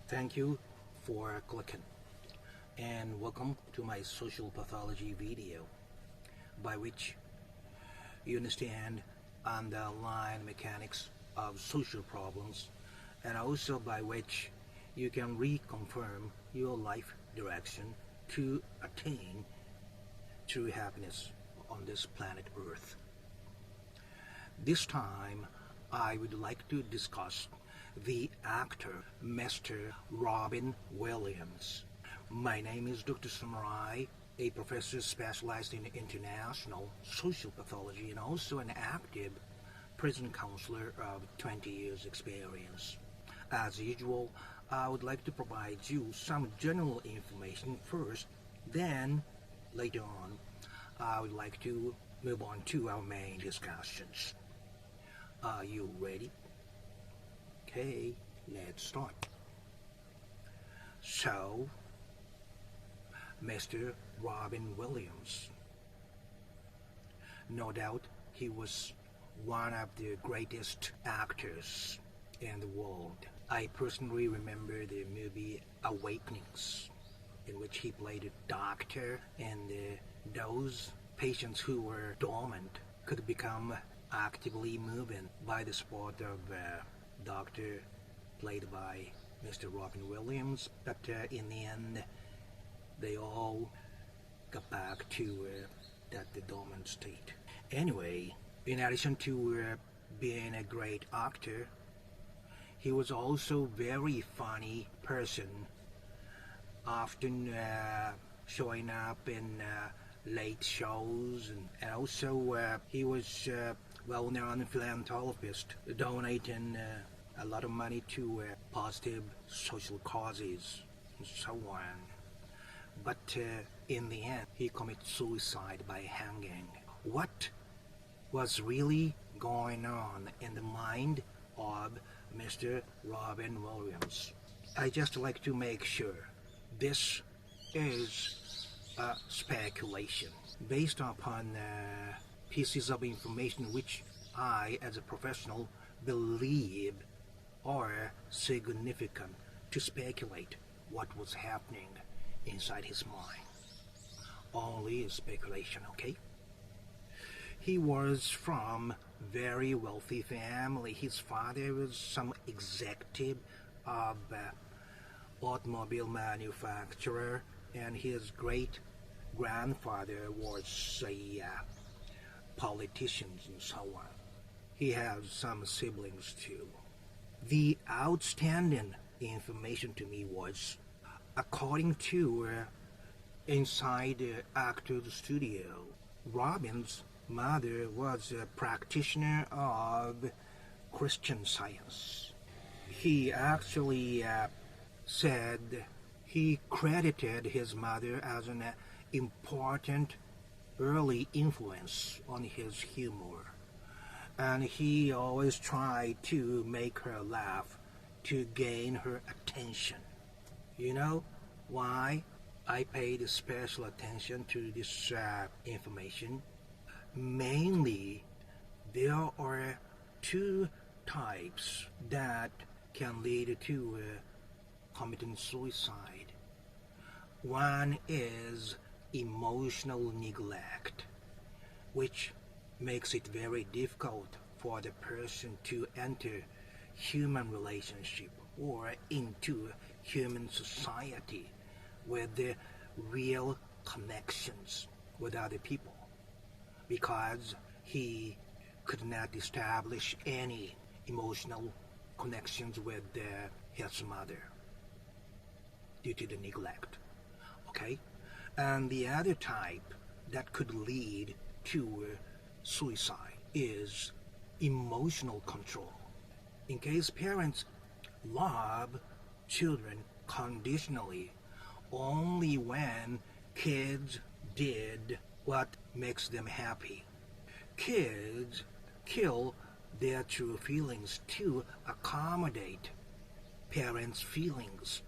Thank you for clicking and welcome to my social pathology video by which you understand underlying mechanics of social problems and also by which you can reconfirm your life direction to attain true happiness on this planet Earth. This time I would like to discuss the actor Mr. Robin Williams. My name is Dr. Samurai, a professor specialized in international social pathology and also an active prison counselor of 20 years experience. As usual, I would like to provide you some general information first, then later on I would like to move on to our main discussions. Are you ready? Okay, let's start. So, Mr. Robin Williams. No doubt he was one of the greatest actors in the world. I personally remember the movie Awakenings, in which he played a doctor, and those patients who were dormant could become actively moving by the support of doctor played by Mr. Robin Williams, but in the end they all got back to that dormant state. Anyway, in addition to being a great actor, he was also very funny person, often showing up in late shows, and also he was well-known philanthropist, donating a lot of money to positive social causes and so on. But in the end, he committed suicide by hanging. What was really going on in the mind of Mr. Robin Williams? I just like to make sure this is a speculation based upon pieces of information which I, as a professional, believe are significant to speculate what was happening inside his mind. Only a speculation, okay? He was from very wealthy family. His father was some executive of automobile manufacturer, and his great grandfather was a politician and so on. He has some siblings too. The outstanding information to me was, according to inside the actor's studio, Robin's mother was a practitioner of Christian Science. He actually said he credited his mother as an important early influence on his humor, and he always tried to make her laugh to gain her attention. You know why I paid special attention to this information? Mainly, there are two types that can lead to committing suicide. One is emotional neglect, which makes it very difficult for the person to enter human relationship or into human society with the real connections with other people, because he could not establish any emotional connections with his mother due to the neglect. Okay? And the other type that could lead to suicide is emotional control. In case parents love children conditionally only when kids did what makes them happy. Kids kill their true feelings to accommodate parents' feelings.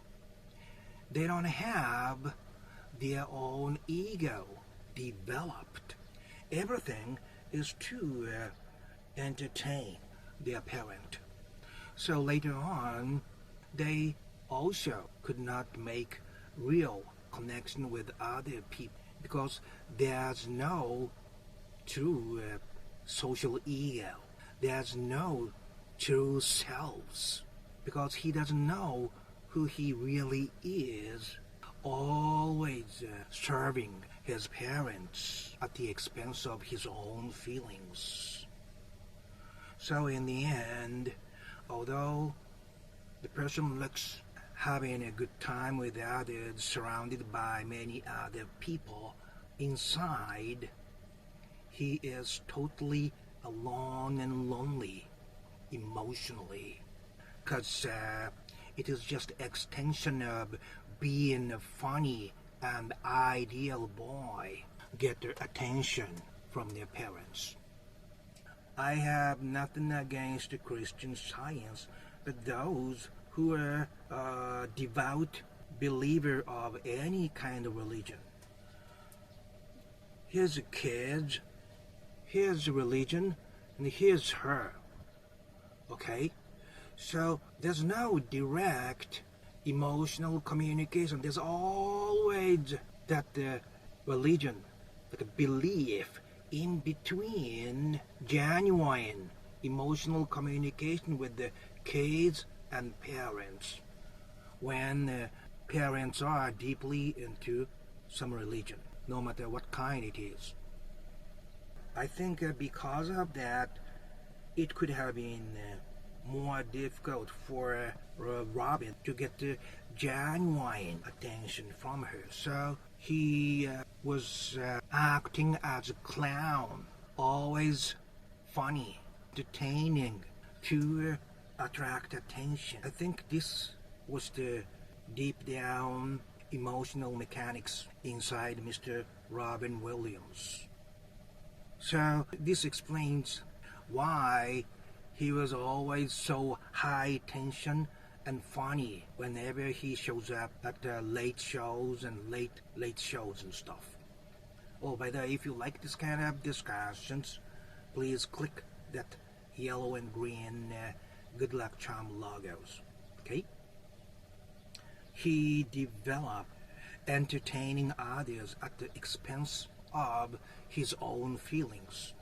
They don't have their own ego developed. Everything is to entertain their parent. So later on, they also could not make real connection with other people because there's no true social ego. There's no true selves because he doesn't know who he really is, always serving his parents at the expense of his own feelings. So in the end, although the person looks having a good time with others, surrounded by many other people, inside he is totally alone and lonely emotionally, because it is just extension of being a funny and ideal boy, get their attention from their parents. I have nothing against the Christian Science, but those who are a devout believer of any kind of religion. Here's a kid, here's a religion, and here's her. Okay? So there's no direct emotional communication. There's always that religion, like a belief in between genuine emotional communication with the kids and parents when parents are deeply into some religion, no matter what kind it is. I think because of that, it could have been more difficult for Robin to get the genuine attention from her. So he was acting as a clown, always funny, entertaining, to attract attention. I think this was the deep down emotional mechanics inside Mr. Robin Williams. So this explains why he was always so high tension and funny whenever he shows up at late shows and late shows and stuff. Oh, by the way, if you like this kind of discussions, please click that yellow and green good luck charm logos. Okay? He developed entertaining others at the expense of his own feelings.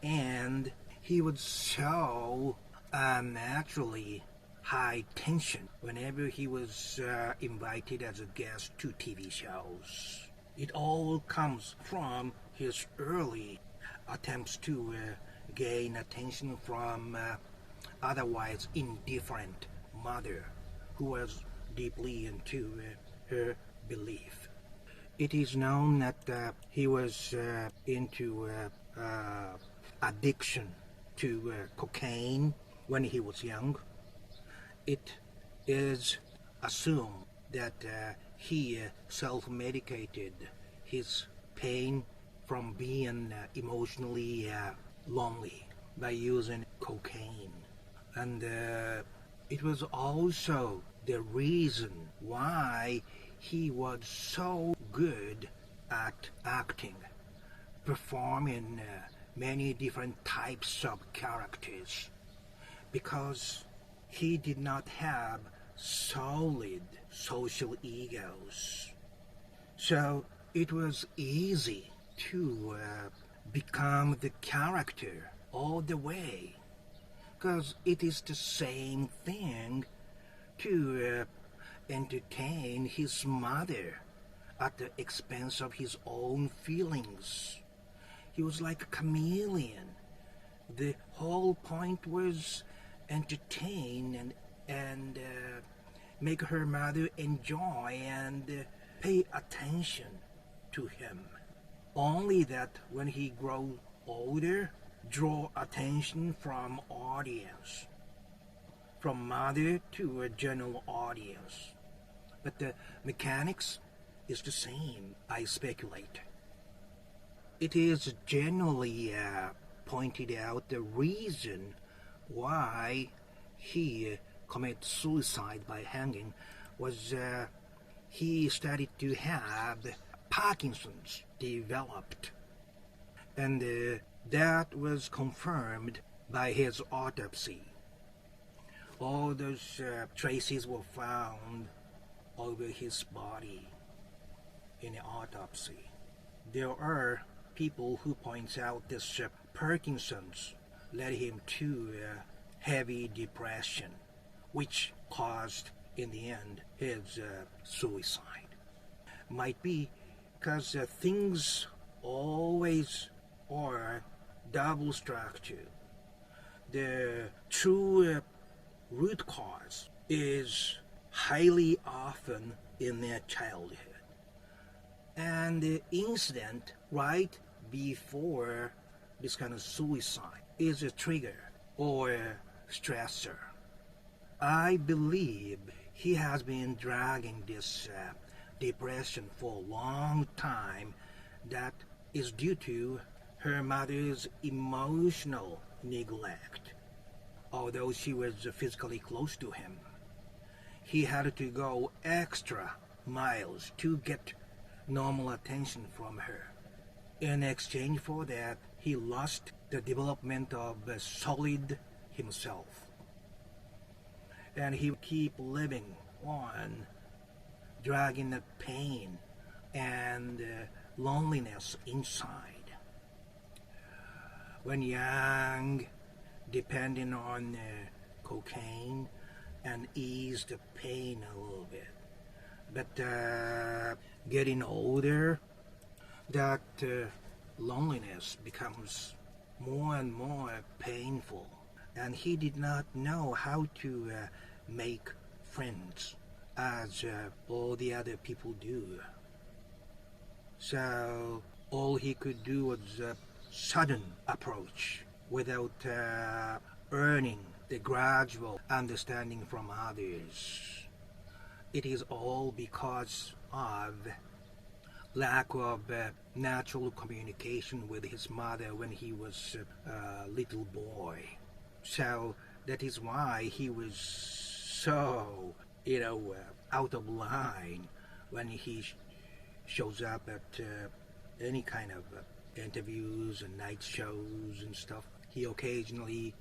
And he would so unnaturally high tension whenever he was invited as a guest to TV shows. It all comes from his early attempts to gain attention from otherwise indifferent mother who was deeply into her belief. It is known that he was into addiction to cocaine when he was young. It is assumed that he self-medicated his pain from being emotionally lonely by using cocaine. And it was also the reason why he was so good at acting, performing many different types of characters, because he did not have solid social egos. So it was easy to become the character all the way, because it is the same thing to entertain his mother at the expense of his own feelings. He was like a chameleon. The whole point was entertain and make her mother enjoy and pay attention to him. Only that when he grows older, draw attention from audience, from mother to a general audience. But the mechanics is the same, I speculate. It is generally pointed out the reason why he committed suicide by hanging was he started to have Parkinsons developed, and that was confirmed by his autopsy. All those traces were found over his body in the autopsy. There are people who point out this Parkinsons led him to heavy depression, which caused, in the end, his suicide. Might be because things always are double structure. The true root cause is highly often in their childhood. And the incident right before this kind of suicide is a trigger or a stressor. I believe he has been dragging this depression for a long time. That is due to her mother's emotional neglect. Although she was physically close to him, he had to go extra miles to get normal attention from her. In exchange for that, he lost the development of a solid himself. And he would keep living on, dragging the pain and loneliness inside. When young, depending on cocaine and ease the pain a little bit. But getting older, that loneliness becomes more and more painful, and he did not know how to make friends as all the other people do. So all he could do was a sudden approach without earning the gradual understanding from others. It is all because of lack of natural communication with his mother when he was a little boy. So that is why he was so, out of line when he shows up at any kind of interviews and night shows and stuff. He occasionally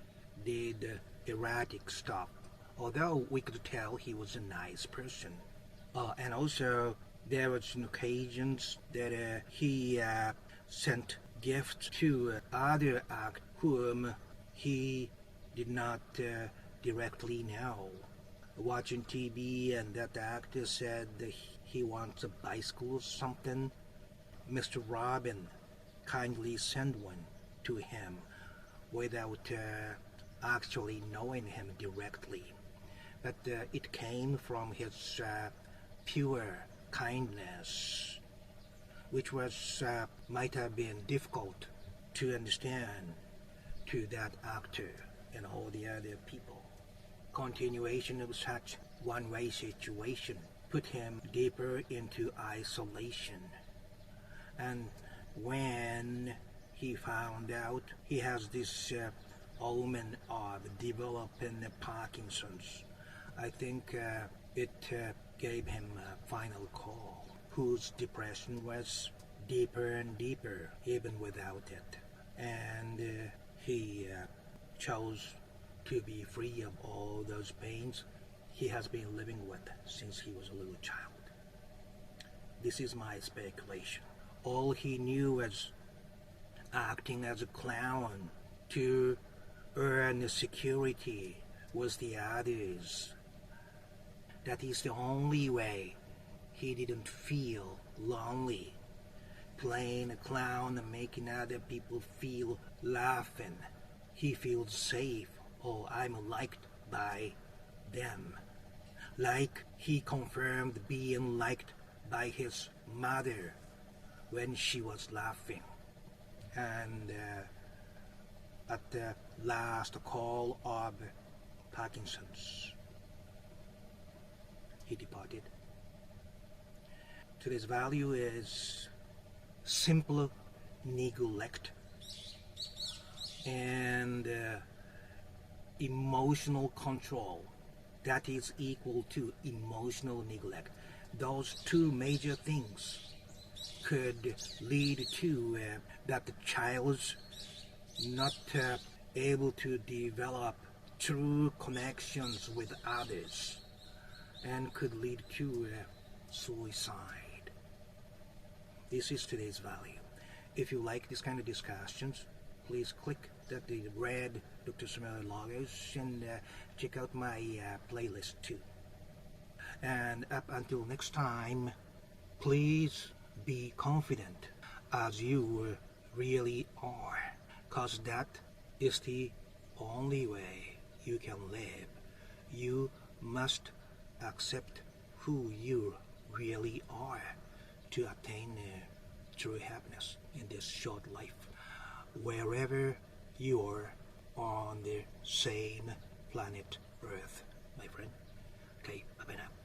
did erratic stuff, although we could tell he was a nice person. And also, there was occasions that he sent gifts to other actors whom he did not directly know. Watching TV, and that actor said that he wants a bicycle or something. Mr. Robin kindly sent one to him without actually knowing him directly. But it came from his pure kindness, which was might have been difficult to understand to that actor and all the other people. Continuation of such one-way situation put him deeper into isolation. And when he found out he has this omen of developing Parkinson's, I think it gave him a final call, whose depression was deeper and deeper even without it. And he chose to be free of all those pains he has been living with since he was a little child. This is my speculation. All he knew was acting as a clown to earn the security was the others. That is the only way he didn't feel lonely. Playing a clown and making other people feel laughing. He feels safe. Oh, I'm liked by them. Like he confirmed being liked by his mother when she was laughing. And at the last call of Parkinson's, he departed. Today's value is simple neglect and emotional control. That is equal to emotional neglect. Those two major things could lead to that the child's not able to develop true connections with others and could lead to suicide. This is today's value. If you like this kind of discussions, please click the red Dr. Samuel logos and check out my playlist too. And up until next time, please be confident as you really are, cause that is the only way you can live. You must accept who you really are to attain true happiness in this short life, wherever you are on the same planet Earth, my friend. Okay, bye-bye now.